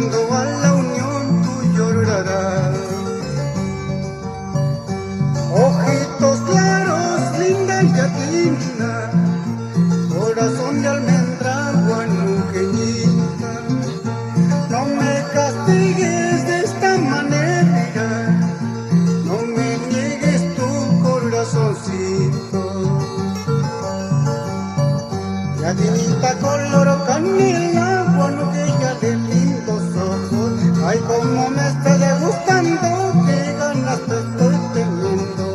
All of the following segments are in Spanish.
llegando a la unión tú llorarás. Ojitos claros, linda yatina, corazón de almendra, guanuqueñita. No me castigues de esta manera, no me niegues tu corazoncito. Yatinita color canela, guanuqueña de lindos ojos. Ay, como me está gustando, qué ganas te estoy teniendo.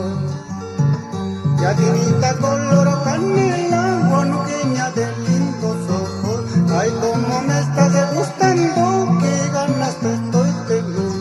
Yatinita color canela, guanuqueña de lindos ojos. Ay, como me estás gustando, qué ganas te estoy teniendo.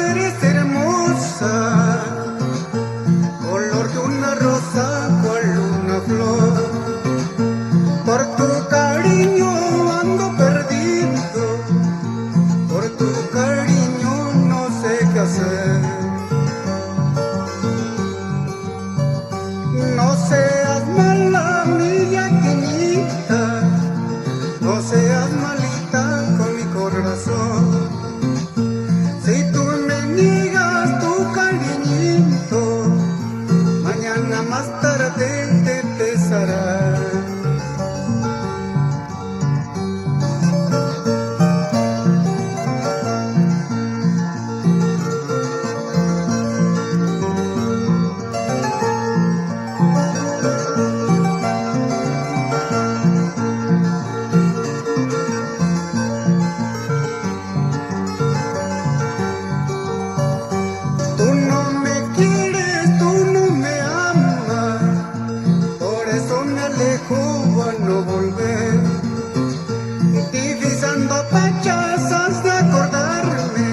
Eres hermosa, color de una rosa, cual una flor. Por tu cariño ando perdido, por tu cariño no sé qué hacer. No seas mala, mi yaquinita, no seas malita con mi corazón. Si tú me niegas tu cariñito, mañana más tarde te pesará. No volver, divisando pachazas de acordarme,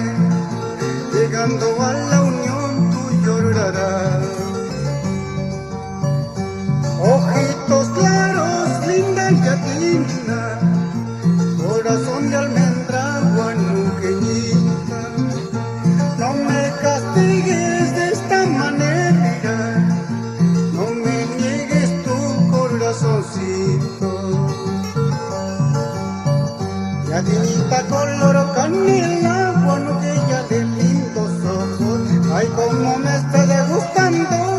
llegando a la unión tú llorarás. Ojitos claros, linda yatina, corazón de almendra, guanuqueñita. No me castigues de esta manera, no me niegues tu corazoncito. Yatinita color canela, guanuqueña de lindos ojos. Ay, como me está gustando,